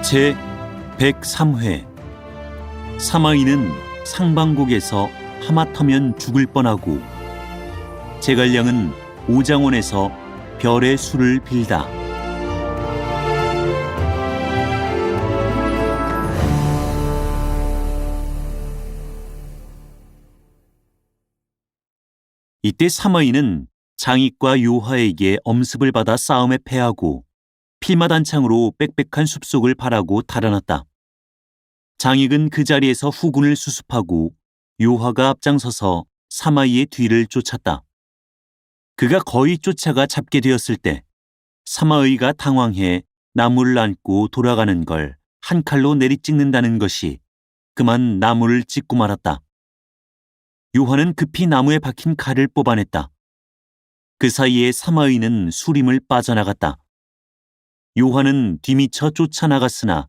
제 103회 사마이는 상방곡에서 하마터면 죽을 뻔하고 제갈량은 오장원에서 별의 수를 빌다. 이때 사마이는 장익과 요하에게 엄습을 받아 싸움에 패하고 필마단창으로 빽빽한 숲속을 바라고 달아났다. 장익은 그 자리에서 후군을 수습하고 요하가 앞장서서 사마이의 뒤를 쫓았다. 그가 거의 쫓아가 잡게 되었을 때 사마이가 당황해 나무를 안고 돌아가는 걸 한 칼로 내리찍는다는 것이 그만 나무를 찢고 말았다. 요하는 급히 나무에 박힌 칼을 뽑아냈다. 그 사이에 사마이는 수림을 빠져나갔다. 요하는 뒤미쳐 쫓아나갔으나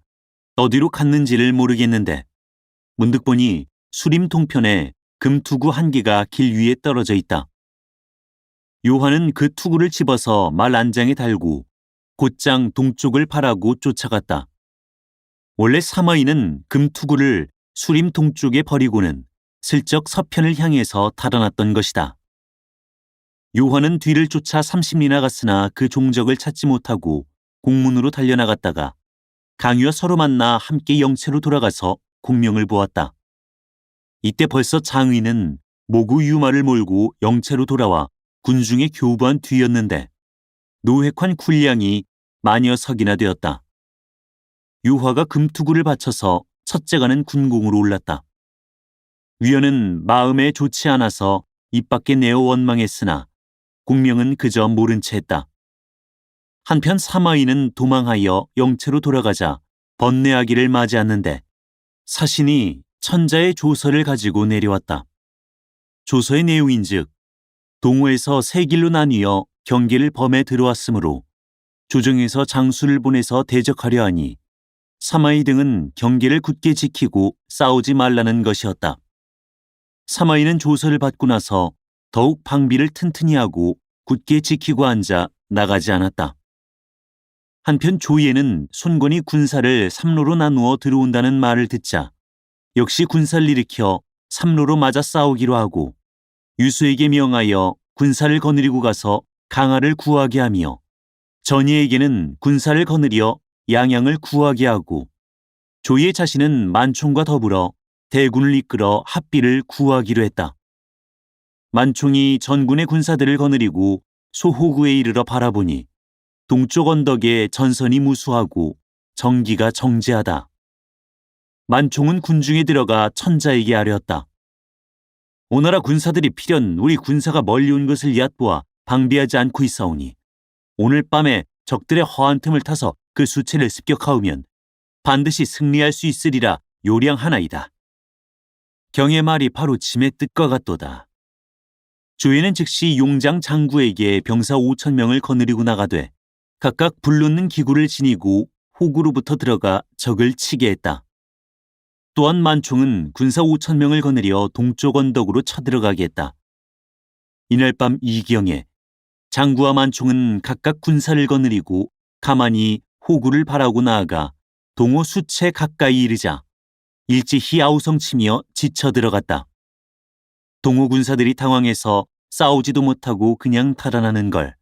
어디로 갔는지를 모르겠는데 문득 보니 수림 동편에 금투구 한 개가 길 위에 떨어져 있다. 요하는 그 투구를 집어서 말 안장에 달고 곧장 동쪽을 바라고 쫓아갔다. 원래 사마이는 금투구를 수림 동쪽에 버리고는 슬쩍 서편을 향해서 달아났던 것이다. 요하는 뒤를 쫓아 30리나 갔으나 그 종적을 찾지 못하고 공문으로 달려나갔다가 강유와 서로 만나 함께 영채로 돌아가서 공명을 보았다. 이때 벌써 장의는 모구 유마를 몰고 영채로 돌아와 군중의 교부한 뒤였는데 노획환 군량이 마녀 석이나 되었다. 유화가 금투구를 바쳐서 첫째 가는 군공으로 올랐다. 위원은 마음에 좋지 않아서 입 밖에 내어 원망했으나 공명은 그저 모른 채 했다. 한편 사마이는 도망하여 영채로 돌아가자 번뇌하기를 맞이하는데 사신이 천자의 조서를 가지고 내려왔다. 조서의 내용인즉 동호에서 세 길로 나뉘어 경계를 범해 들어왔으므로 조정에서 장수를 보내서 대적하려 하니 사마이 등은 경계를 굳게 지키고 싸우지 말라는 것이었다. 사마이는 조서를 받고 나서 더욱 방비를 튼튼히 하고 굳게 지키고 앉아 나가지 않았다. 한편 조예는 손권이 군사를 삼로로 나누어 들어온다는 말을 듣자 역시 군사를 일으켜 삼로로 맞아 싸우기로 하고 유수에게 명하여 군사를 거느리고 가서 강하를 구하게 하며 전예에게는 군사를 거느려 양양을 구하게 하고 조예 자신은 만총과 더불어 대군을 이끌어 합비를 구하기로 했다. 만총이 전군의 군사들을 거느리고 소호구에 이르러 바라보니 동쪽 언덕에 전선이 무수하고 정기가 정제하다. 만총은 군중에 들어가 천자에게 아뢰었다. 오나라 군사들이 필연 우리 군사가 멀리 온 것을 얕보아 방비하지 않고 있사오니 오늘 밤에 적들의 허한 틈을 타서 그 수체를 습격하오면 반드시 승리할 수 있으리라 요량하나이다. 경의 말이 바로 짐의 뜻과 같도다. 조예는 즉시 용장 장구에게 병사 5,000명을 거느리고 나가되 각각 불놓는 기구를 지니고 호구로부터 들어가 적을 치게 했다. 또한 만총은 군사 5,000명을 거느려 동쪽 언덕으로 쳐들어가게 했다. 이날 밤 이경에 장구와 만총은 각각 군사를 거느리고 가만히 호구를 바라고 나아가 동호 수채 가까이 이르자 일제히 아우성치며 지쳐 들어갔다. 동호 군사들이 당황해서 싸우지도 못하고 그냥 달아나는 걸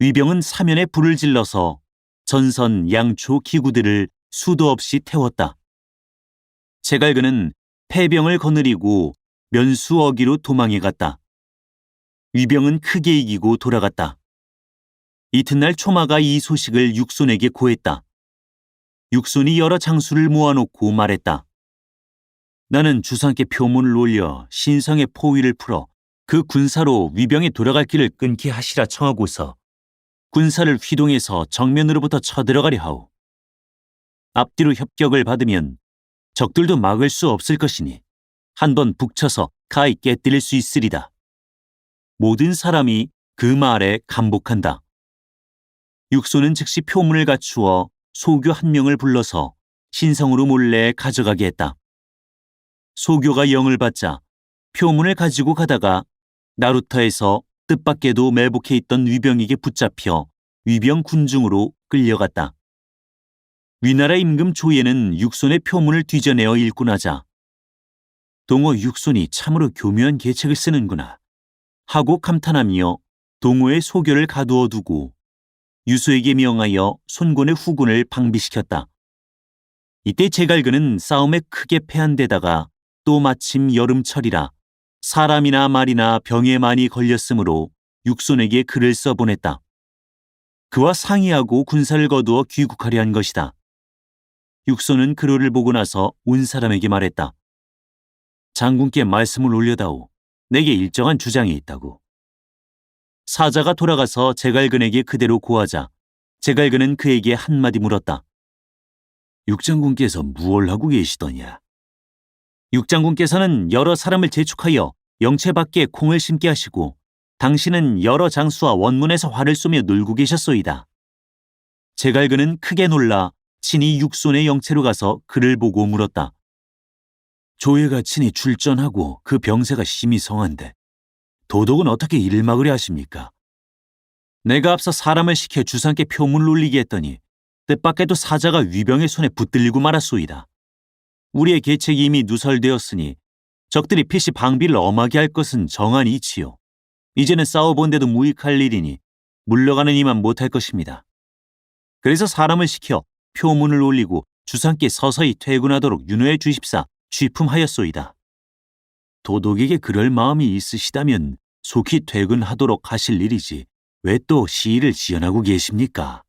위병은 사면에 불을 질러서 전선 양초 기구들을 수도 없이 태웠다. 제갈근은 패병을 거느리고 면수어기로 도망해 갔다. 위병은 크게 이기고 돌아갔다. 이튿날 초마가 이 소식을 육손에게 고했다. 육손이 여러 장수를 모아놓고 말했다. 나는 주상께 표문을 올려 신성의 포위를 풀어 그 군사로 위병에 돌아갈 길을 끊게 하시라 청하고서 군사를 휘동해서 정면으로부터 쳐들어가려 하오. 앞뒤로 협격을 받으면 적들도 막을 수 없을 것이니 한번 북쳐서 가히 깨뜨릴 수 있으리다. 모든 사람이 그 말에 감복한다. 육손은 즉시 표문을 갖추어 소교 1명을 불러서 신성으로 몰래 가져가게 했다. 소교가 영을 받자 표문을 가지고 가다가 나루터에서 뜻밖에도 매복해 있던 위병에게 붙잡혀 위병 군중으로 끌려갔다. 위나라 임금 조예는 육손의 표문을 뒤져내어 읽고 나자 동호 육손이 참으로 교묘한 계책을 쓰는구나 하고 감탄하며 동호의 소교를 가두어 두고 유소에게 명하여 손곤의 후군을 방비시켰다. 이때 제갈근은 싸움에 크게 패한 데다가 또 마침 여름철이라 사람이나 말이나 병에 많이 걸렸으므로 육손에게 글을 써보냈다. 그와 상의하고 군사를 거두어 귀국하려 한 것이다. 육손은 글을 보고 나서 온 사람에게 말했다. 장군께 말씀을 올려다오. 내게 일정한 주장이 있다고. 사자가 돌아가서 제갈근에게 그대로 고하자 제갈근은 그에게 한마디 물었다. 육장군께서 무얼 하고 계시더냐? 육장군께서는 여러 사람을 재촉하여 영체 밖에 콩을 심게 하시고 당신은 여러 장수와 원문에서 활을 쏘며 놀고 계셨소이다. 제갈근은 크게 놀라 친히 육손의 영체로 가서 그를 보고 물었다. 조예가 친히 출전하고 그 병세가 심히 성한데 도독은 어떻게 이를 막으려 하십니까? 내가 앞서 사람을 시켜 주상께 표문을 올리게 했더니 뜻밖에도 사자가 위병의 손에 붙들리고 말았소이다. 우리의 계책이 이미 누설되었으니 적들이 필시 방비를 엄하게 할 것은 정한 이치요. 이제는 싸워본데도 무익할 일이니 물러가는 이만 못할 것입니다. 그래서 사람을 시켜 표문을 올리고 주상께 서서히 퇴근하도록 윤호해 주십사 취품하였소이다. 도독에게 그럴 마음이 있으시다면 속히 퇴근하도록 하실 일이지 왜 또 시일을 지연하고 계십니까?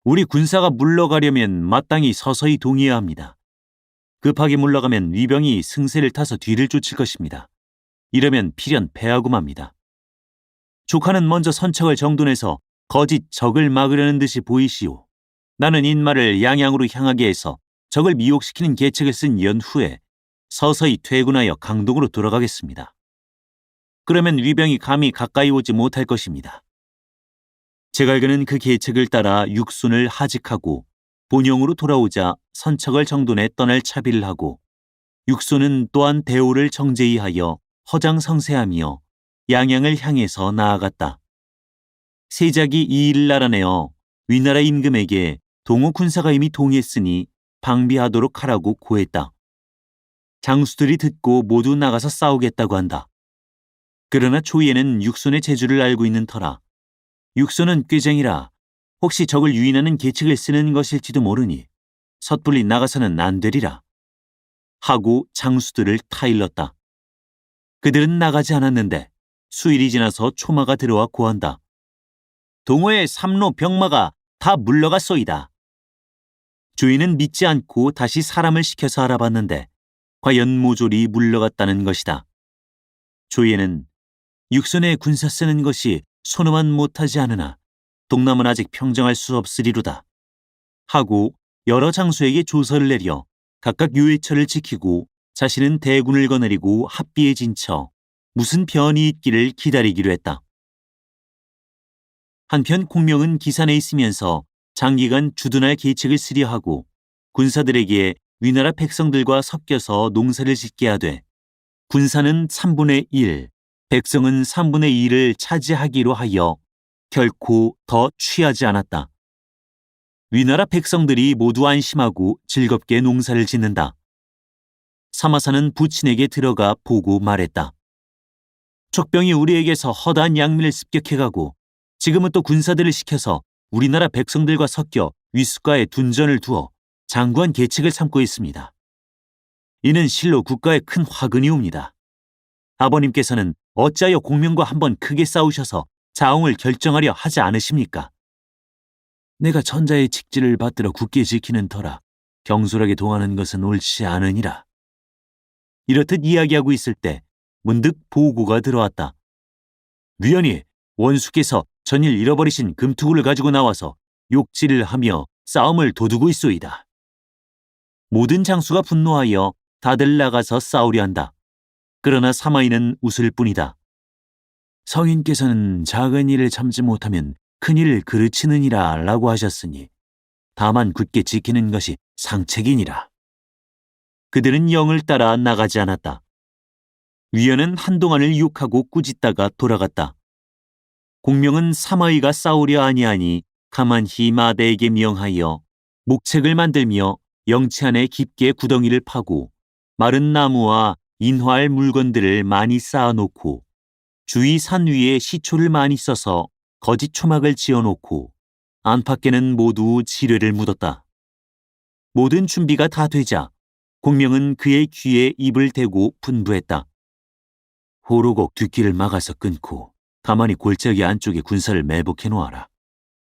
우리 군사가 물러가려면 마땅히 서서히 동의해야 합니다. 급하게 물러가면 위병이 승세를 타서 뒤를 쫓을 것입니다. 이러면 필연 패하고 맙니다. 조카는 먼저 선척을 정돈해서 거짓 적을 막으려는 듯이 보이시오. 나는 인마를 양양으로 향하게 해서 적을 미혹시키는 계책을 쓴 연후에 서서히 퇴군하여 강동으로 돌아가겠습니다. 그러면 위병이 감히 가까이 오지 못할 것입니다. 제갈근은 그 계책을 따라 육손을 하직하고 본영으로 돌아오자 선척을 정돈해 떠날 차비를 하고 육손은 또한 대오를 정제히 하여 허장성세하며 양양을 향해서 나아갔다. 세작이 이 일을 알아내어 위나라 임금에게 동호 군사가 이미 동의했으니 방비하도록 하라고 고했다. 장수들이 듣고 모두 나가서 싸우겠다고 한다. 그러나 조예는 육손의 재주를 알고 있는 터라 육손은 꾀쟁이라 혹시 적을 유인하는 계책을 쓰는 것일지도 모르니 섣불리 나가서는 안 되리라 하고 장수들을 타일렀다. 그들은 나가지 않았는데 수일이 지나서 초마가 들어와 고한다. 동호의 삼로 병마가 다 물러갔소이다. 조예는 믿지 않고 다시 사람을 시켜서 알아봤는데 과연 모조리 물러갔다는 것이다. 조예는 육손의 군사 쓰는 것이 소노만 못하지 않으나 동남은 아직 평정할 수 없으리로다 하고 여러 장수에게 조서를 내려 각각 요해처를 지키고 자신은 대군을 거느리고 합비에 진쳐 무슨 변이 있기를 기다리기로 했다. 한편 공명은 기산에 있으면서 장기간 주둔할 계책을 쓰려 하고 군사들에게 위나라 백성들과 섞여서 농사를 짓게 하되 군사는 3분의 1, 백성은 3분의 1을 차지하기로 하여 결코 더 취하지 않았다. 위나라 백성들이 모두 안심하고 즐겁게 농사를 짓는다. 사마사는 부친에게 들어가 보고 말했다. 적병이 우리에게서 허다한 양민을 습격해가고 지금은 또 군사들을 시켜서 우리나라 백성들과 섞여 위숫가에 둔전을 두어 장구한 계책을 삼고 있습니다. 이는 실로 국가에 큰 화근이옵니다. 아버님께서는 어찌하여 공명과 한번 크게 싸우셔서 자웅을 결정하려 하지 않으십니까? 내가 천자의 직지를 받들어 굳게 지키는 터라 경솔하게 동하는 것은 옳지 않으니라. 이렇듯 이야기하고 있을 때 문득 보고가 들어왔다. 위원이 원수께서 전일 잃어버리신 금투구를 가지고 나와서 욕질을 하며 싸움을 도두고 있소이다. 모든 장수가 분노하여 다들 나가서 싸우려 한다. 그러나 사마이는 웃을 뿐이다. 성인께서는 작은 일을 참지 못하면 큰 일을 그르치느니라 라고 하셨으니 다만 굳게 지키는 것이 상책이니라. 그들은 영을 따라 나가지 않았다. 위원은 한동안을 욕하고 꾸짖다가 돌아갔다. 공명은 사마이가 싸우려 아니하니 가만히 마대에게 명하여 목책을 만들며 영치 안에 깊게 구덩이를 파고 마른 나무와 인화할 물건들을 많이 쌓아놓고 주위 산 위에 시초를 많이 써서 거짓 초막을 지어놓고 안팎에는 모두 지뢰를 묻었다. 모든 준비가 다 되자 공명은 그의 귀에 입을 대고 분부했다. 호로곡 뒷길을 막아서 끊고 가만히 골짜기 안쪽에 군사를 매복해 놓아라.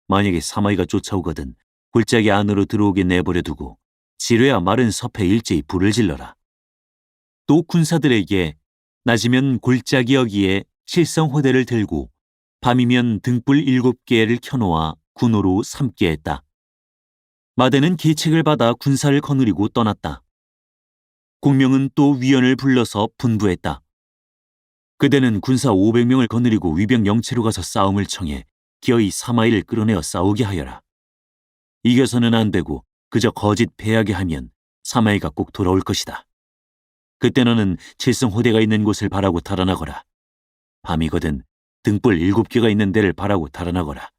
만약에 사마이가 쫓아오거든 골짜기 안으로 들어오게 내버려 두고 지뢰와 마른 섭에 일제히 불을 질러라. 또 군사들에게 낮이면 골짜기 여기에 실성호대를 들고 밤이면 등불 7개를 켜놓아 군호로 삼게 했다. 마대는 계책을 받아 군사를 거느리고 떠났다. 공명은 또 위원을 불러서 분부했다. 그대는 군사 500명을 거느리고 위병 영체로 가서 싸움을 청해 기어이 사마이를 끌어내어 싸우게 하여라. 이겨서는 안 되고 그저 거짓 패하게 하면 사마이가 꼭 돌아올 것이다. 그때 너는 칠성호대가 있는 곳을 바라고 달아나거라. 밤이거든 등불 7개가 있는 데를 바라고 달아나거라.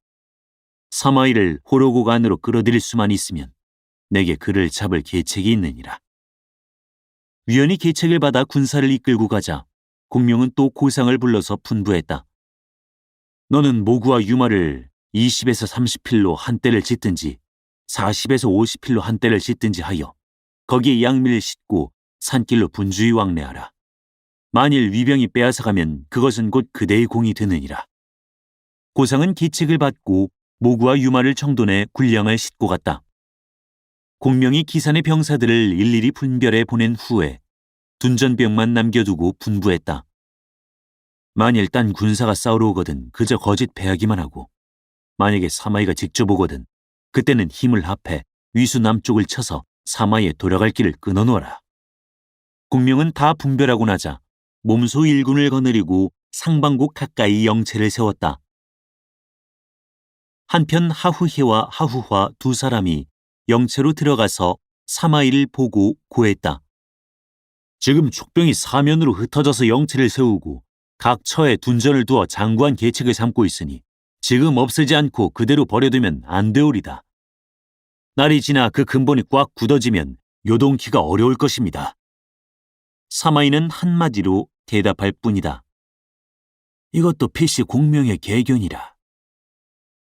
사마이를 호로곡 안으로 끌어들일 수만 있으면 내게 그를 잡을 계책이 있느니라. 위원이 계책을 받아 군사를 이끌고 가자 공명은 또 고상을 불러서 분부했다. 너는 모구와 유마를 20에서 30필로 한 떼를 짓든지 40에서 50필로 한 떼를 짓든지 하여 거기에 양미를 싣고 산길로 분주히 왕래하라. 만일 위병이 빼앗아가면 그것은 곧 그대의 공이 되느니라. 고상은 계책을 받고 모구와 유마를 청돈해 군량을 싣고 갔다. 공명이 기산의 병사들을 일일이 분별해 보낸 후에 둔전병만 남겨두고 분부했다. 만일 딴 군사가 싸우러 오거든 그저 거짓 패하기만 하고 만약에 사마이가 직접 오거든 그때는 힘을 합해 위수 남쪽을 쳐서 사마이에 돌아갈 길을 끊어놓아라. 공명은 다 분별하고 나자 몸소 1군을 거느리고 상방곡 가까이 영체를 세웠다. 한편 하후해와 하후화 두 사람이 영체로 들어가서 사마이를 보고 고했다. 지금 촉병이 사면으로 흩어져서 영체를 세우고 각 처에 둔전을 두어 장구한 계책을 삼고 있으니 지금 없애지 않고 그대로 버려두면 안 되오리다. 날이 지나 그 근본이 꽉 굳어지면 요동키가 어려울 것입니다. 사마이는 한마디로 대답할 뿐이다. 이것도 필시 공명의 계견이라.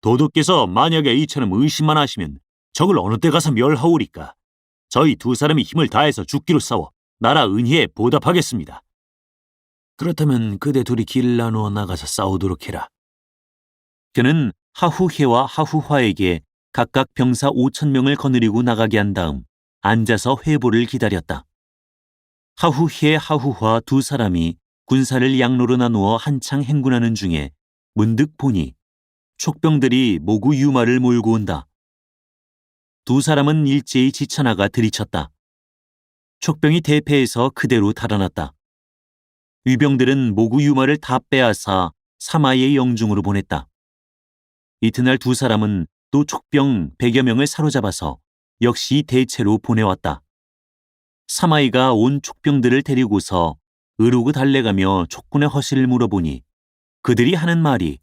도독께서 만약에 이처럼 의심만 하시면 적을 어느 때 가서 멸하오리까. 저희 두 사람이 힘을 다해서 죽기로 싸워 나라 은희에 보답하겠습니다. 그렇다면 그대 둘이 길을 나누어 나가서 싸우도록 해라. 그는 하후해와 하후화에게 각각 병사 5,000명을 거느리고 나가게 한 다음 앉아서 회보를 기다렸다. 하후해, 하후화 두 사람이 군사를 양로로 나누어 한창 행군하는 중에 문득 보니 촉병들이 모구 유마를 몰고 온다. 두 사람은 일제히 지쳐나가 들이쳤다. 촉병이 대패해서 그대로 달아났다. 위병들은 모구 유마를 다 빼앗아 사마이의 영중으로 보냈다. 이튿날 두 사람은 또 촉병 100여 명을 사로잡아서 역시 대체로 보내왔다. 사마이가 온 촉병들을 데리고서 으르고 달래가며 촉군의 허실을 물어보니 그들이 하는 말이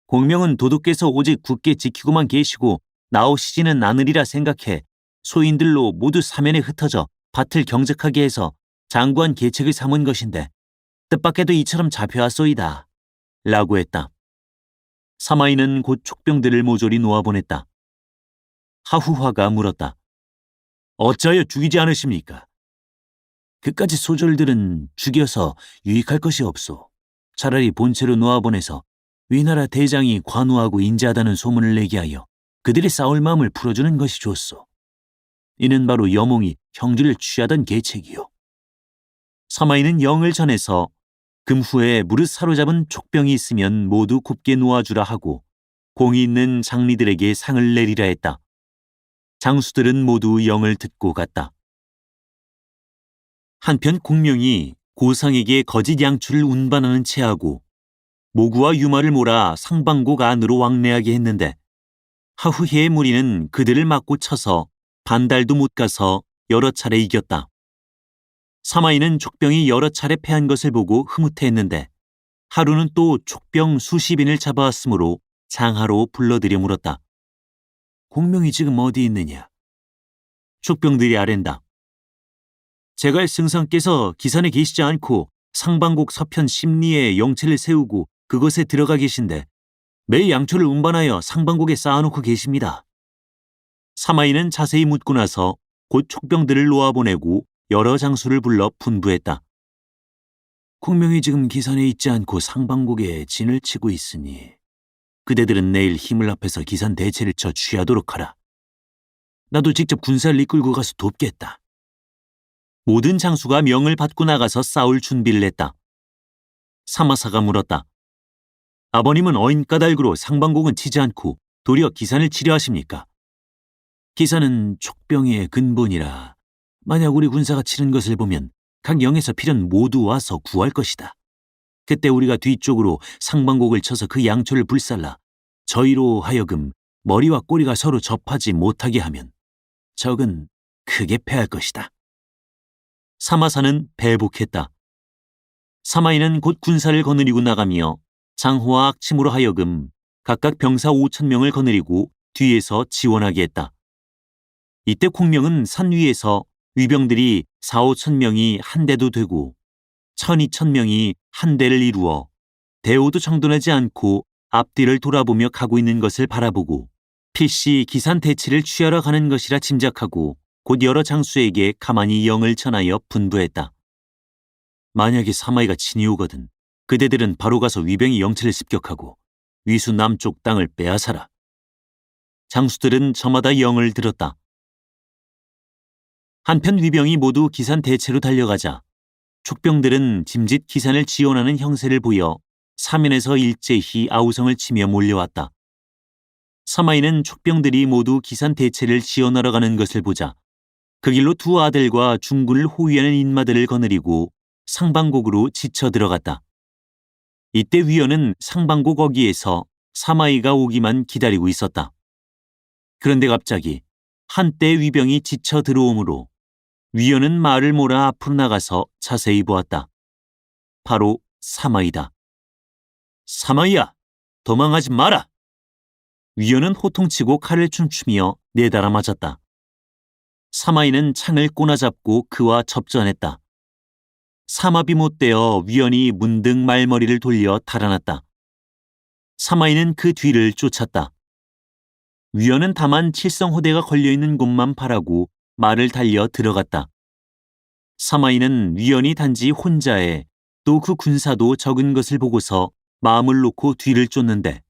공명은 도독께서 오직 굳게 지키고만 계시고 나오시지는 않으리라 생각해 소인들로 모두 사면에 흩어져 밭을 경작하게 해서 장구한 계책을 삼은 것인데 뜻밖에도 이처럼 잡혀왔소이다. 라고 했다. 사마이는 곧 촉병들을 모조리 놓아보냈다. 하후화가 물었다. 어찌하여 죽이지 않으십니까? 그까지 소졸들은 죽여서 유익할 것이 없소. 차라리 본체로 놓아보내서 위나라 대장이 관우하고 인자하다는 소문을 내게 하여 그들의 싸울 마음을 풀어주는 것이 좋소. 이는 바로 여몽이 형주를 취하던 계책이요. 사마이는 영을 전해서 금후에 무릇 사로잡은 촉병이 있으면 모두 곱게 놓아주라 하고 공이 있는 장리들에게 상을 내리라 했다. 장수들은 모두 영을 듣고 갔다. 한편 공명이 고상에게 거짓 양추를 운반하는 체하고 모구와 유마를 몰아 상방곡 안으로 왕래하게 했는데 하후해의 무리는 그들을 맞고 쳐서 반달도 못 가서 여러 차례 이겼다. 사마이는 촉병이 여러 차례 패한 것을 보고 흐뭇해했는데 하루는 또 촉병 수십인을 잡아왔으므로 장하로 불러들여 물었다. 공명이 지금 어디 있느냐? 촉병들이 아랜다. 제갈 승상께서 기산에 계시지 않고 상방곡 서편 심리에 영체를 세우고 그것에 들어가 계신데 매일 양초를 운반하여 상방곡에 쌓아놓고 계십니다. 사마이는 자세히 묻고 나서 곧 촉병들을 놓아보내고 여러 장수를 불러 분부했다. 공명이 지금 기산에 있지 않고 상방곡에 진을 치고 있으니 그대들은 내일 힘을 합해서 기산 대체를 쳐 취하도록 하라. 나도 직접 군사를 이끌고 가서 돕겠다. 모든 장수가 명을 받고 나가서 싸울 준비를 했다. 사마사가 물었다. 아버님은 어인 까닭으로 상방곡은 치지 않고 도리어 기산을 치려 하십니까? 기산은 촉병의 근본이라 만약 우리 군사가 치는 것을 보면 각 영에서 필연 모두 와서 구할 것이다. 그때 우리가 뒤쪽으로 상방곡을 쳐서 그 양초를 불살라 저희로 하여금 머리와 꼬리가 서로 접하지 못하게 하면 적은 크게 패할 것이다. 사마사는 배복했다. 사마이는 곧 군사를 거느리고 나가며 장호와 악침으로 하여금 각각 병사 5,000명을 거느리고 뒤에서 지원하게 했다. 이때 공명은 산 위에서 위병들이 4,000~5,000명이 한 대도 되고 1,000~2,000명이 한 대를 이루어 대오도 정돈하지 않고 앞뒤를 돌아보며 가고 있는 것을 바라보고 필시 기산 대치를 취하러 가는 것이라 짐작하고 곧 여러 장수에게 가만히 영을 전하여 분부했다. 만약에 사마이가 친히 오거든 그대들은 바로 가서 위병의 영체를 습격하고 위수 남쪽 땅을 빼앗아라. 장수들은 저마다 영을 들었다. 한편 위병이 모두 기산 대체로 달려가자 촉병들은 짐짓 기산을 지원하는 형세를 보여 사면에서 일제히 아우성을 치며 몰려왔다. 사마이는 촉병들이 모두 기산 대체를 지원하러 가는 것을 보자 그 길로 두 아들과 중군을 호위하는 인마들을 거느리고 상방곡으로 지쳐 들어갔다. 이때 위원은 상방곡 어귀에서 사마이가 오기만 기다리고 있었다. 그런데 갑자기 한때 위병이 지쳐 들어오므로 위원은 말을 몰아 앞으로 나가서 자세히 보았다. 바로 사마이다. 사마이야, 도망하지 마라! 위원은 호통치고 칼을 춤추며 내달아 맞았다. 사마이는 창을 꼬나잡고 그와 접전했다. 삼합이 못되어 위원이 문득 말머리를 돌려 달아났다. 사마이는 그 뒤를 쫓았다. 위원은 다만 칠성호대가 걸려있는 곳만 바라고 말을 달려 들어갔다. 사마이는 위원이 단지 혼자에 또 그 군사도 적은 것을 보고서 마음을 놓고 뒤를 쫓는데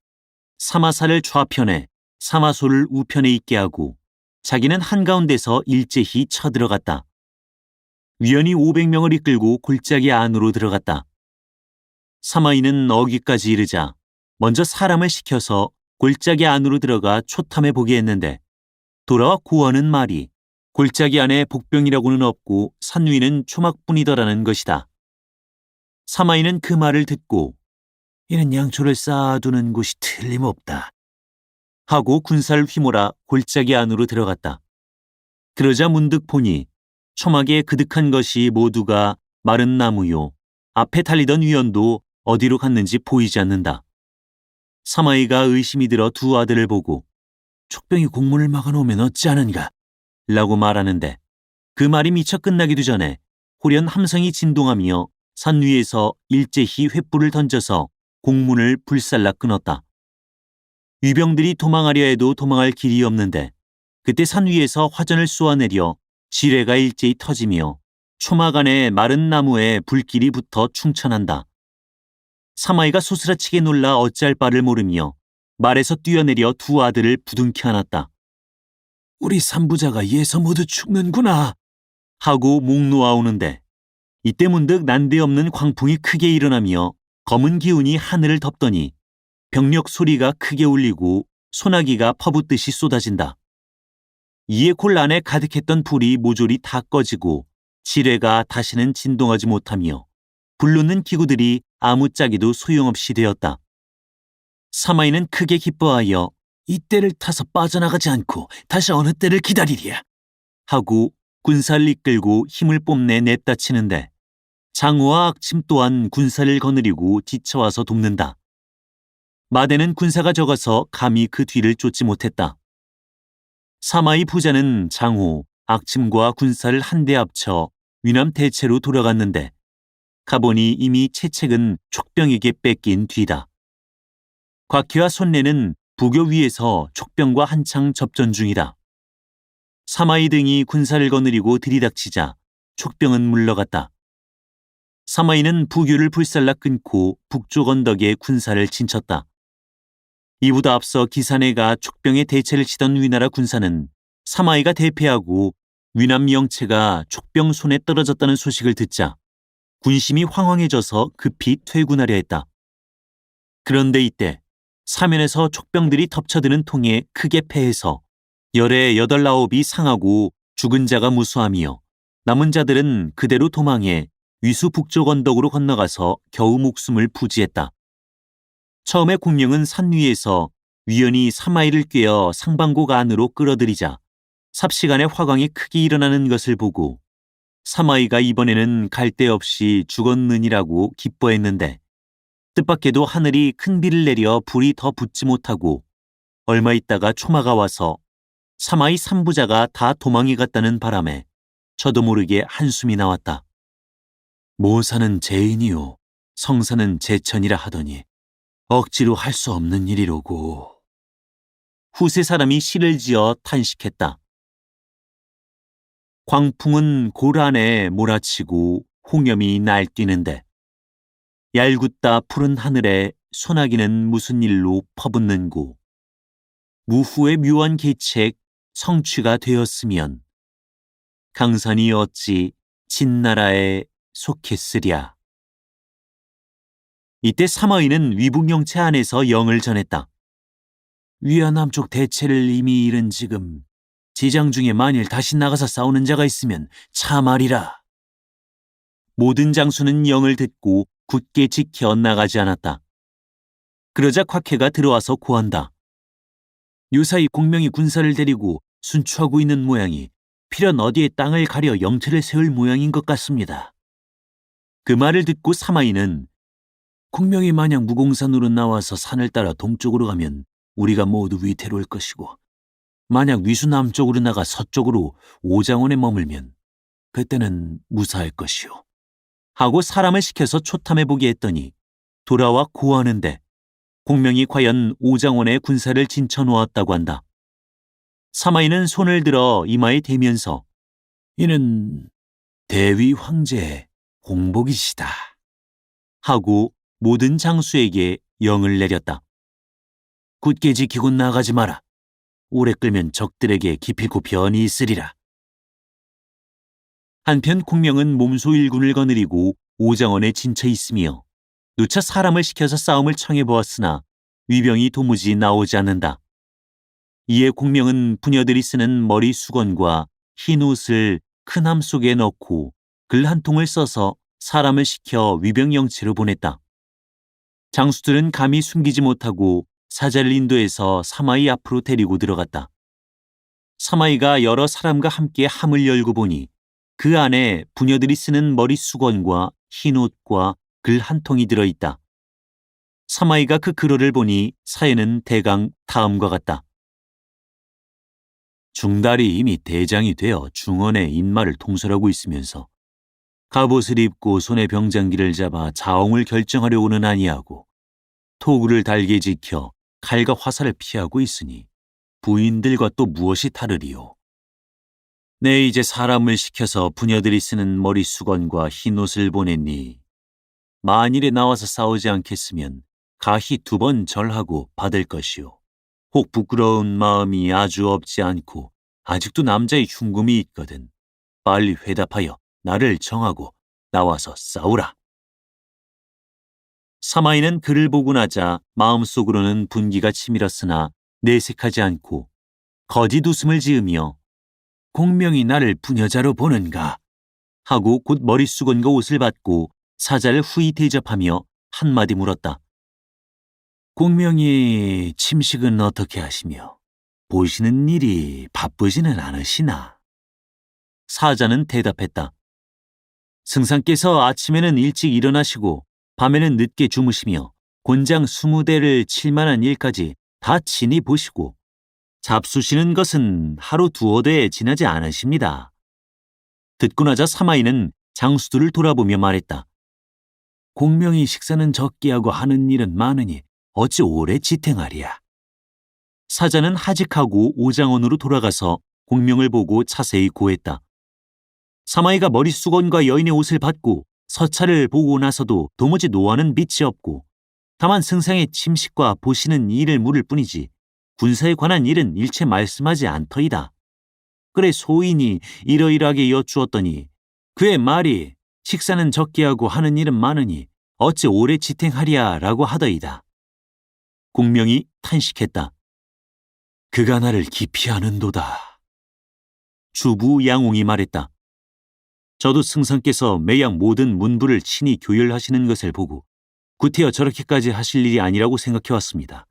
사마사를 좌편에 사마소를 우편에 있게 하고 자기는 한가운데서 일제히 쳐들어갔다. 위원이 500명을 이끌고 골짜기 안으로 들어갔다. 사마이는 어귀까지 이르자 먼저 사람을 시켜서 골짜기 안으로 들어가 초탐해 보게 했는데 돌아와 고하는 말이 골짜기 안에 복병이라고는 없고 산 위는 초막뿐이더라는 것이다. 사마이는 그 말을 듣고 이는 양초를 쌓아두는 곳이 틀림없다 하고 군사를 휘몰아 골짜기 안으로 들어갔다. 그러자 문득 보니 초막에 그득한 것이 모두가 마른 나무요. 앞에 달리던 위원도 어디로 갔는지 보이지 않는다. 사마이가 의심이 들어 두 아들을 보고 촉병이 공문을 막아놓으면 어찌 하는가? 라고 말하는데 그 말이 미처 끝나기도 전에 호련 함성이 진동하며 산 위에서 일제히 횃불을 던져서 공문을 불살라 끊었다. 위병들이 도망하려 해도 도망할 길이 없는데 그때 산 위에서 화전을 쏘아내려 지뢰가 일제히 터지며 초막 안에 마른 나무에 불길이 붙어 충천한다. 사마이가 소스라치게 놀라 어찌할 바를 모르며 말에서 뛰어내려 두 아들을 부둥켜 안았다. 우리 삼부자가 예서 모두 죽는구나 하고 목 놓아오는데 이때 문득 난데없는 광풍이 크게 일어나며 검은 기운이 하늘을 덮더니 병력 소리가 크게 울리고 소나기가 퍼붓듯이 쏟아진다. 이에 골 안에 가득했던 불이 모조리 다 꺼지고 지뢰가 다시는 진동하지 못하며 불르는 기구들이 아무짝에도 소용없이 되었다. 사마이는 크게 기뻐하여 이 떼를 타서 빠져나가지 않고 다시 어느 때를 기다리랴 하고 군사를 이끌고 힘을 뽐내 냅다 치는데 장호와 악침 또한 군사를 거느리고 지쳐와서 돕는다. 마대는 군사가 적어서 감히 그 뒤를 쫓지 못했다. 사마이 부자는 장호, 악침과 군사를 한데 합쳐 위남 대체로 돌아갔는데 가보니 이미 채책은 촉병에게 뺏긴 뒤다. 곽희와 손내는 부교 위에서 촉병과 한창 접전 중이다. 사마이 등이 군사를 거느리고 들이닥치자 촉병은 물러갔다. 사마이는 부교를 불살라 끊고 북쪽 언덕에 군사를 진쳤다. 이보다 앞서 기사내가 촉병의 대체를 치던 위나라 군사는 사마이가 대패하고 위남 영체가 촉병 손에 떨어졌다는 소식을 듣자 군심이 황황해져서 급히 퇴군하려 했다. 그런데 이때 사면에서 촉병들이 덮쳐드는 통에 크게 패해서 열의 8-9이 상하고 죽은 자가 무수하며 남은 자들은 그대로 도망해 위수 북쪽 언덕으로 건너가서 겨우 목숨을 부지했다. 처음에 공명은 산 위에서 위연히 사마이를 꿰어 상방곡 안으로 끌어들이자 삽시간에 화광이 크게 일어나는 것을 보고 사마이가 이번에는 갈 데 없이 죽었느니라고 기뻐했는데 뜻밖에도 하늘이 큰 비를 내려 불이 더 붙지 못하고 얼마 있다가 초마가 와서 사마이 3부자가 다 도망이 갔다는 바람에 저도 모르게 한숨이 나왔다. 모사는 제인이요 성사는 제천이라 하더니 억지로 할 수 없는 일이로고. 후세 사람이 시를 지어 탄식했다. 광풍은 골 안에 몰아치고 홍염이 날뛰는데 얄궂다 푸른 하늘에 소나기는 무슨 일로 퍼붓는고. 무후의 묘한 계책 성취가 되었으면 강산이 어찌 진나라에 속했으랴. 이때 사마이는 위북영체 안에서 영을 전했다. 위와 남쪽 대체를 이미 잃은 지금 지장 중에 만일 다시 나가서 싸우는 자가 있으면 참하리라. 모든 장수는 영을 듣고 굳게 지켜 나가지 않았다. 그러자 곽해가 들어와서 고한다. 요사이 공명이 군사를 데리고 순추하고 있는 모양이 필연 어디에 땅을 가려 영체를 세울 모양인 것 같습니다. 그 말을 듣고 사마이는 공명이 만약 무공산으로 나와서 산을 따라 동쪽으로 가면 우리가 모두 위태로울 것이고 만약 위수 남쪽으로 나가 서쪽으로 오장원에 머물면 그때는 무사할 것이오. 하고 사람을 시켜서 초탐해보게 했더니 돌아와 고하는데 공명이 과연 오장원에 군사를 진쳐놓았다고 한다. 사마이는 손을 들어 이마에 대면서 이는 대위 황제의 공복이시다 하고 모든 장수에게 영을 내렸다. 굳게 지키고 나가지 마라. 오래 끌면 적들에게 기필코 변이 있으리라. 한편 공명은 몸소 일군을 거느리고 오장원에 진쳐 있으며 누차 사람을 시켜서 싸움을 청해보았으나 위병이 도무지 나오지 않는다. 이에 공명은 부녀들이 쓰는 머리 수건과 흰 옷을 큰 함 속에 넣고 글 한 통을 써서 사람을 시켜 위병 영체로 보냈다. 장수들은 감히 숨기지 못하고 사자를 인도해서 사마이 앞으로 데리고 들어갔다. 사마이가 여러 사람과 함께 함을 열고 보니 그 안에 부녀들이 쓰는 머리 수건과 흰 옷과 글 한 통이 들어있다. 사마이가 그 글을 보니 사연은 대강 다음과 같다. 중달이 이미 대장이 되어 중원에 인마를 통솔하고 있으면서 갑옷을 입고 손에 병장기를 잡아 자홍을 결정하려고는 아니하고 토구를 달게 지켜 칼과 화살을 피하고 있으니 부인들과 또 무엇이 다르리요. 내 이제 사람을 시켜서 부녀들이 쓰는 머리 수건과 흰 옷을 보냈니 만일에 나와서 싸우지 않겠으면 가히 2번 절하고 받을 것이요. 혹 부끄러운 마음이 아주 없지 않고 아직도 남자의 흉금이 있거든 빨리 회답하여 나를 정하고 나와서 싸우라. 사마이는 그를 보고 나자 마음속으로는 분기가 치밀었으나 내색하지 않고 거짓 웃음을 지으며 공명이 나를 부녀자로 보는가 하고 곧 머릿수건과 옷을 받고 사자를 후히 대접하며 한마디 물었다. 공명이 침식은 어떻게 하시며 보시는 일이 바쁘지는 않으시나? 사자는 대답했다. 승상께서 아침에는 일찍 일어나시고 밤에는 늦게 주무시며 곤장 20대를 칠 만한 일까지 다 친히 보시고 잡수시는 것은 하루 두어 대 지나지 않으십니다. 듣고 나자 사마이는 장수들을 돌아보며 말했다. 공명이 식사는 적게 하고 하는 일은 많으니 어찌 오래 지탱하리야. 사자는 하직하고 오장원으로 돌아가서 공명을 보고 자세히 고했다. 사마이가 머릿수건과 여인의 옷을 받고 서찰을 보고 나서도 도무지 노하는 빛이 없고 다만 승상의 침식과 보시는 일을 물을 뿐이지 군사에 관한 일은 일체 말씀하지 않더이다. 그래 소인이 이러이러하게 여쭈었더니 그의 말이 식사는 적게 하고 하는 일은 많으니 어찌 오래 지탱하랴 라고 하더이다. 공명이 탄식했다. 그가 나를 깊이 아는도다. 주부 양옹이 말했다. 저도 승상께서 매양 모든 문부를 친히 교열하시는 것을 보고 구태여 저렇게까지 하실 일이 아니라고 생각해왔습니다.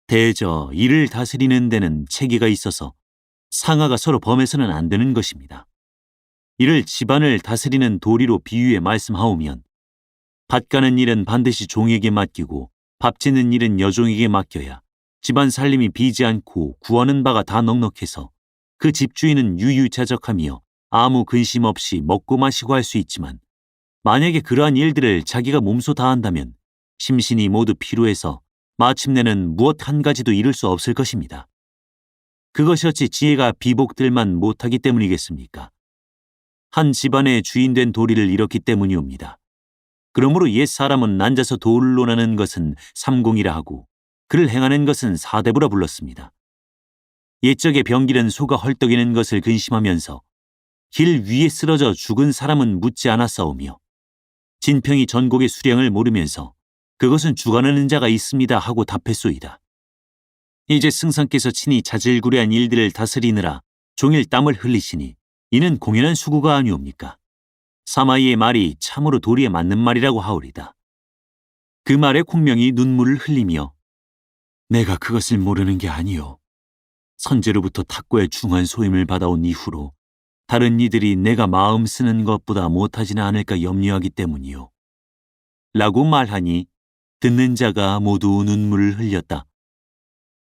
대저 이를 다스리는 데는 체계가 있어서 상하가 서로 범해서는 안 되는 것입니다. 이를 집안을 다스리는 도리로 비유해 말씀하오면 밭 가는 일은 반드시 종에게 맡기고 밥 짓는 일은 여종에게 맡겨야 집안 살림이 비지 않고 구하는 바가 다 넉넉해서 그 집주인은 유유자적하며 아무 근심 없이 먹고 마시고 할 수 있지만 만약에 그러한 일들을 자기가 몸소 다 한다면 심신이 모두 피로해서 마침내는 무엇 한 가지도 이룰 수 없을 것입니다. 그것이 어찌 지혜가 비복들만 못하기 때문이겠습니까? 한 집안의 주인된 도리를 잃었기 때문이옵니다. 그러므로 옛 사람은 앉아서 도를 논하는 것은 삼공이라 하고 그를 행하는 것은 사대부라 불렀습니다. 옛적의 병길은 소가 헐떡이는 것을 근심하면서 길 위에 쓰러져 죽은 사람은 묻지 않았사오며 진평이 전곡의 수량을 모르면서 그것은 죽어나는 자가 있습니다 하고 답했소이다. 이제 승상께서 친히 자질구레한 일들을 다스리느라 종일 땀을 흘리시니 이는 공연한 수고가 아니옵니까? 사마이의 말이 참으로 도리에 맞는 말이라고 하오리다. 그 말에 공명이 눈물을 흘리며 내가 그것을 모르는 게 아니오. 선제로부터 탁구의 중한 소임을 받아온 이후로 다른 이들이 내가 마음 쓰는 것보다 못하지는 않을까 염려하기 때문이오. 라고 말하니 듣는 자가 모두 눈물을 흘렸다.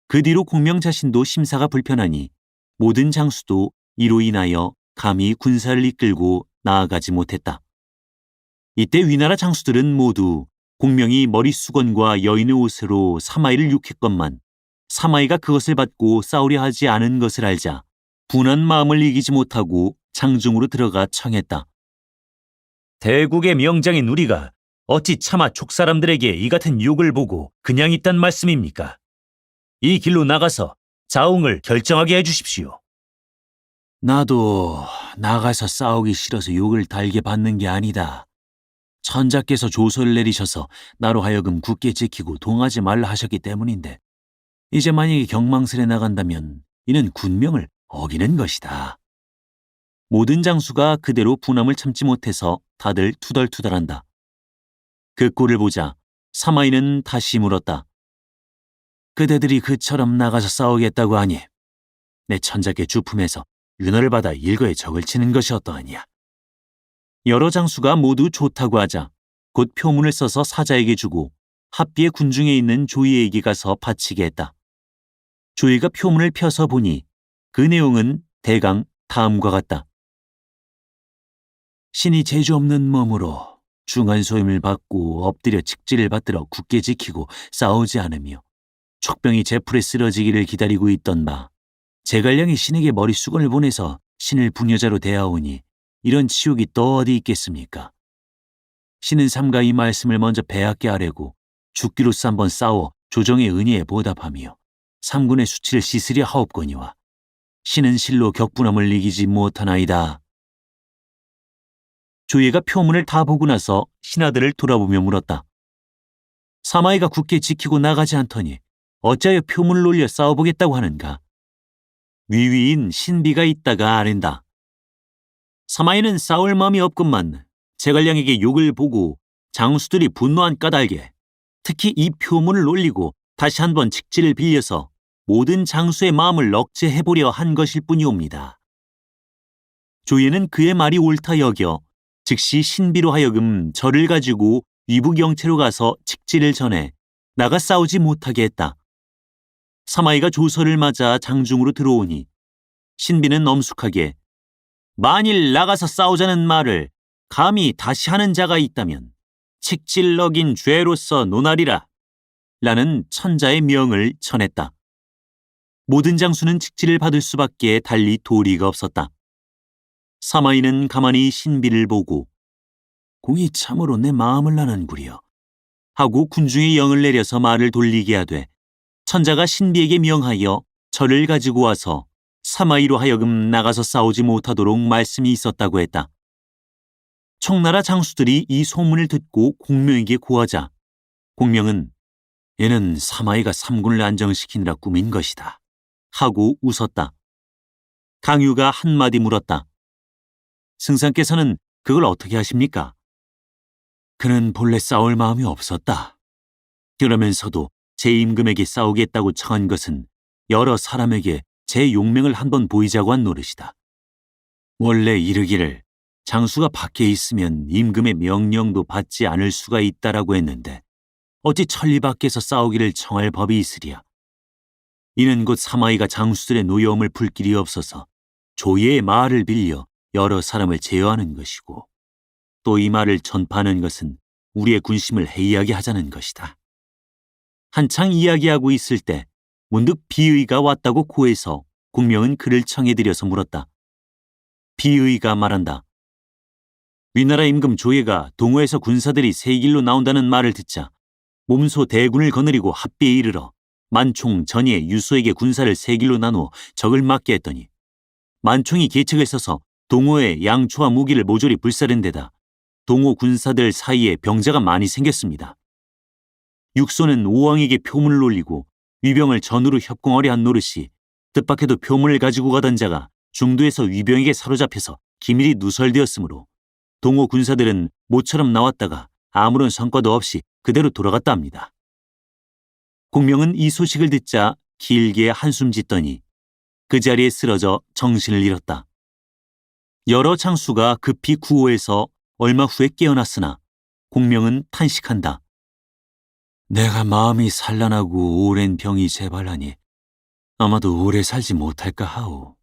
그 뒤로 공명 자신도 심사가 불편하니 모든 장수도 이로 인하여 감히 군사를 이끌고 나아가지 못했다. 이때 위나라 장수들은 모두 공명이 머릿수건과 여인의 옷으로 사마이를 욕했건만 사마이가 그것을 받고 싸우려 하지 않은 것을 알자 분한 마음을 이기지 못하고 장중으로 들어가 청했다. 대국의 명장인 우리가 어찌 차마 족사람들에게 이 같은 욕을 보고 그냥 있단 말씀입니까? 이 길로 나가서 자웅을 결정하게 해주십시오. 나도 나가서 싸우기 싫어서 욕을 달게 받는 게 아니다. 천자께서 조서를 내리셔서 나로 하여금 굳게 지키고 동하지 말라 하셨기 때문인데 이제 만약에 경망설에 나간다면 이는 군명을 어기는 것이다. 모든 장수가 그대로 분함을 참지 못해서 다들 투덜투덜한다. 그 꼴을 보자 사마이는 다시 물었다. 그대들이 그처럼 나가서 싸우겠다고 하니 내 천자께 주품해서 윤허를 받아 일거에 적을 치는 것이 어떠하냐. 여러 장수가 모두 좋다고 하자 곧 표문을 써서 사자에게 주고 합비의 군중에 있는 조이에게 가서 바치게 했다. 조이가 표문을 펴서 보니 그 내용은 대강 다음과 같다. 신이 재주 없는 몸으로 중한 소임을 받고 엎드려 직지를 받들어 굳게 지키고 싸우지 않으며 촉병이 제풀에 쓰러지기를 기다리고 있던 바 제갈량이 신에게 머릿수건을 보내서 신을 부녀자로 대하오니 이런 치욕이 또 어디 있겠습니까? 신은 삼가 이 말씀을 먼저 배합게 하려고 죽기로써 한번 싸워 조정의 은혜에 보답하며 삼군의 수치를 씻으려 하옵거니와 신은 실로 격분함을 이기지 못하나이다. 조예가 표문을 다 보고 나서 신하들을 돌아보며 물었다. 사마이가 굳게 지키고 나가지 않더니 어찌하여 표문을 올려 싸워보겠다고 하는가? 위위인 신비가 있다가 아랜다. 사마이는 싸울 마음이 없건만 제갈량에게 욕을 보고 장수들이 분노한 까닭에 특히 이 표문을 올리고 다시 한번 직지를 빌려서 모든 장수의 마음을 억제해보려 한 것일 뿐이옵니다. 조예는 그의 말이 옳다 여겨 즉시 신비로 하여금 절을 가지고 위북영체로 가서 직지를 전해 나가 싸우지 못하게 했다. 사마이가 조서를 맞아 장중으로 들어오니 신비는 엄숙하게 만일 나가서 싸우자는 말을 감히 다시 하는 자가 있다면 칙질럭인 죄로서 논하리라 라는 천자의 명을 전했다. 모든 장수는 칙질을 받을 수밖에 달리 도리가 없었다. 사마이는 가만히 신비를 보고 공이 참으로 내 마음을 나는구려 하고 군중의 영을 내려서 말을 돌리게 하되 천자가 신비에게 명하여 절을 가지고 와서 사마이로 하여금 나가서 싸우지 못하도록 말씀이 있었다고 했다. 청나라 장수들이 이 소문을 듣고 공명에게 고하자 공명은 얘는 사마이가 삼군을 안정시키느라 꾸민 것이다 하고 웃었다. 강유가 한마디 물었다. 승상께서는 그걸 어떻게 하십니까? 그는 본래 싸울 마음이 없었다. 그러면서도 제 임금에게 싸우겠다고 청한 것은 여러 사람에게 제 용맹을 한번 보이자고 한 노릇이다. 원래 이르기를 장수가 밖에 있으면 임금의 명령도 받지 않을 수가 있다라고 했는데 어찌 천리 밖에서 싸우기를 청할 법이 있으랴. 이는 곧 사마이가 장수들의 노여움을 풀 길이 없어서 조예의 말을 빌려 여러 사람을 제어하는 것이고 또 이 말을 전파하는 것은 우리의 군심을 해이하게 하자는 것이다. 한창 이야기하고 있을 때 문득 비의가 왔다고 고해서 공명은 그를 청해드려서 물었다. 비의가 말한다. 위나라 임금 조예가 동호에서 군사들이 세 길로 나온다는 말을 듣자 몸소 대군을 거느리고 합비에 이르러 만총 전예 유소에게 군사를 세 길로 나누어 적을 막게 했더니 만총이 계책을 써서 동호의 양초와 무기를 모조리 불사른 데다 동호 군사들 사이에 병자가 많이 생겼습니다. 육소는 오왕에게 표문을 올리고 위병을 전으로 협공하려 한 노릇이 뜻밖에도 표문을 가지고 가던 자가 중도에서 위병에게 사로잡혀서 기밀이 누설되었으므로 동호 군사들은 모처럼 나왔다가 아무런 성과도 없이 그대로 돌아갔다 합니다. 공명은 이 소식을 듣자 길게 한숨 짓더니 그 자리에 쓰러져 정신을 잃었다. 여러 장수가 급히 구호해서 얼마 후에 깨어났으나 공명은 탄식한다. 내가 마음이 산란하고 오랜 병이 재발하니 아마도 오래 살지 못할까 하오.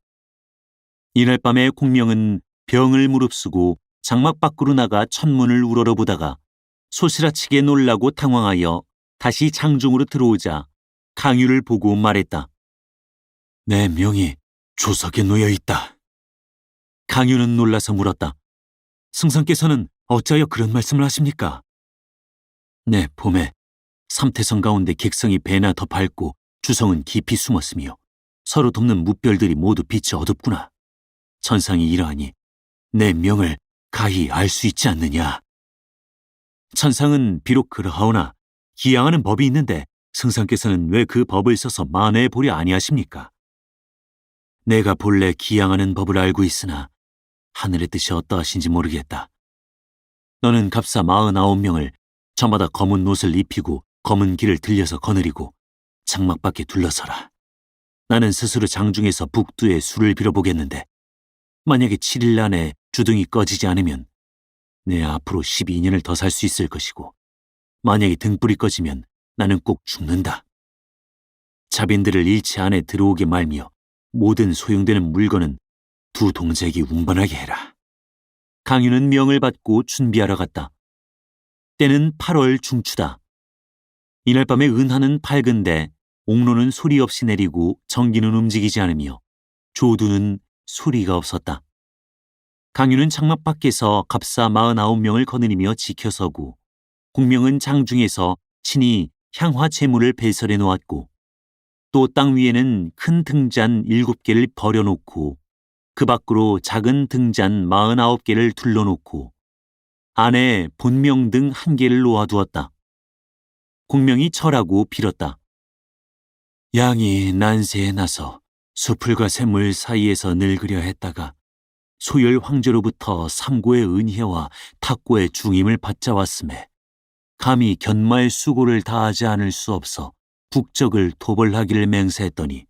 이날 밤에 공명은 병을 무릅쓰고 장막 밖으로 나가 천문을 우러러보다가 소시라치게 놀라고 당황하여 다시 장중으로 들어오자 강유를 보고 말했다. 내 명이 조석에 놓여 있다. 강유는 놀라서 물었다. 승상께서는 어찌하여 그런 말씀을 하십니까? 내 봄에 삼태성 가운데 객성이 배나 더 밝고 주성은 깊이 숨었으며 서로 돕는 무별들이 모두 빛이 어둡구나. 천상이 이러하니 내 명을 가히 알 수 있지 않느냐. 천상은 비록 그러하오나 기양하는 법이 있는데 승상께서는 왜 그 법을 써서 만회해 보려 아니하십니까? 내가 본래 기양하는 법을 알고 있으나 하늘의 뜻이 어떠하신지 모르겠다. 너는 갑사 49명을 저마다 검은 옷을 입히고 검은 길을 들려서 거느리고 장막 밖에 둘러서라. 나는 스스로 장중에서 북두에 술을 빌어보겠는데 만약에 7일 안에 주둥이 꺼지지 않으면 내 앞으로 12년을 더 살 수 있을 것이고 만약에 등불이 꺼지면 나는 꼭 죽는다. 자빈들을 일체 안에 들어오게 말며 모든 소용되는 물건은 두 동자에게 운반하게 해라. 강유는 명을 받고 준비하러 갔다. 때는 8월 중추다. 이날 밤에 은하는 밝은데 옥로는 소리 없이 내리고 전기는 움직이지 않으며 조두는 소리가 없었다. 강유는 장막 밖에서 갑사 49명을 거느리며 지켜서고 공명은 장중에서 친히 향화 제물을 배설해 놓았고 또 땅 위에는 큰 등잔 7개를 버려놓고 그 밖으로 작은 등잔 49개를 둘러놓고 안에 본명 등 1개를 놓아두었다. 공명이 절하고 빌었다. 양이 난세에 나서 수풀과 샘물 사이에서 늙으려 했다가 소열 황제로부터 삼고의 은혜와 탁고의 중임을 받자 왔음에 감히 견마의 수고를 다하지 않을 수 없어 국적을 토벌하기를 맹세했더니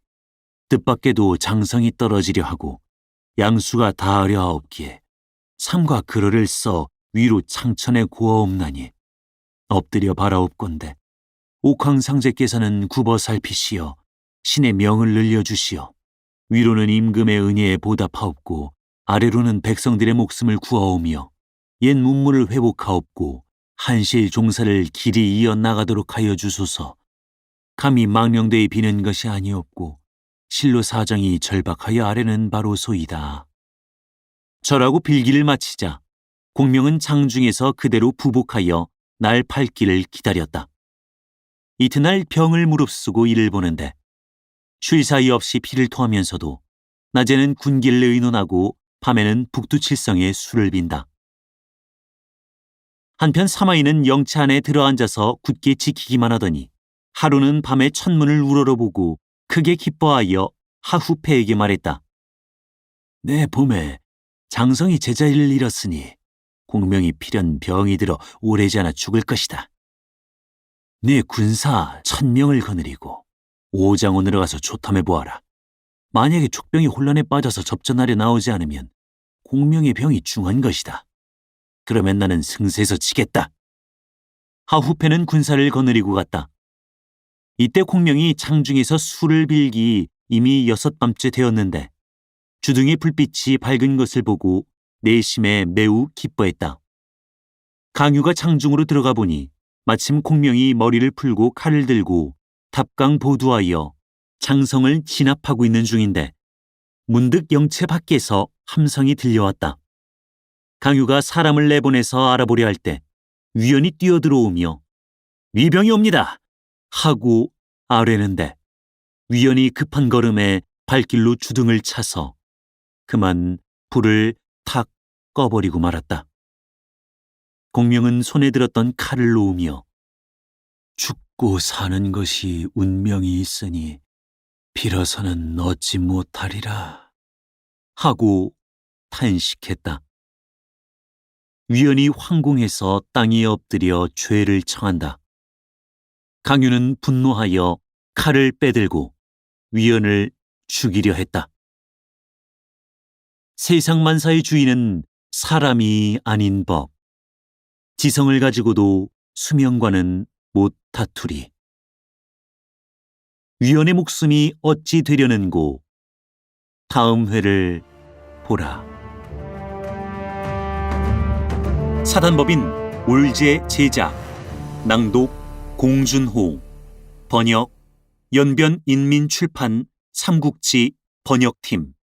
뜻밖에도 장성이 떨어지려 하고 양수가 다하려 하옵기에 삼과 그러를 써 위로 창천에 고아옵나니 엎드려 바라옵건대 옥황상제께서는 굽어 살피시어 신의 명을 늘려주시오. 위로는 임금의 은혜에 보답하옵고 아래로는 백성들의 목숨을 구하오며 옛 문물을 회복하옵고 한실 종사를 길이 이어나가도록 하여 주소서. 감히 망령되이 비는 것이 아니옵고 실로 사정이 절박하여 아래는 바로소이다. 절하고 빌기를 마치자 공명은 장중에서 그대로 부복하여 날 팔기를 기다렸다. 이튿날 병을 무릅쓰고 일을 보는데 쉴 사이 없이 피를 토하면서도 낮에는 군기를 의논하고 밤에는 북두칠성에 술을 빈다. 한편 사마이는 영체 안에 들어앉아서 굳게 지키기만 하더니 하루는 밤에 천문을 우러러보고 크게 기뻐하여 하후페에게 말했다. 내 봄에 장성이 제자리를 잃었으니 공명이 필연 병이 들어 오래지 않아 죽을 것이다. 네 군사 1000명을 거느리고 오장원으로 가서 조탐해 보아라. 만약에 족병이 혼란에 빠져서 접전하려 나오지 않으면 공명의 병이 중한 것이다. 그러면 나는 승세에서 지겠다. 하후페는 군사를 거느리고 갔다. 이때 공명이 장중에서 술을 빌기 이미 6밤째 되었는데 주둥이 불빛이 밝은 것을 보고 내심에 매우 기뻐했다. 강유가 장중으로 들어가 보니 마침 공명이 머리를 풀고 칼을 들고 답강 보두하여 장성을 진압하고 있는 중인데 문득 영체 밖에서 함성이 들려왔다. 강유가 사람을 내보내서 알아보려 할 때 위원이 뛰어들어오며 위병이 옵니다 하고 아뢰는데 위원이 급한 걸음에 발길로 주둥을 차서 그만 불을 탁 꺼버리고 말았다. 공명은 손에 들었던 칼을 놓으며 죽고 사는 것이 운명이 있으니 빌어서는 얻지 못하리라 하고 탄식했다. 위원이 황궁에서 땅에 엎드려 죄를 청한다. 강유는 분노하여 칼을 빼들고 위원을 죽이려 했다. 세상 만사의 주인은 사람이 아닌 법. 지성을 가지고도 수명과는 못 다투리. 위원의 목숨이 어찌 되려는고 다음 회를 보라. 사단법인 올제 제작, 낭독 공준호, 번역 연변인민출판 삼국지 번역팀.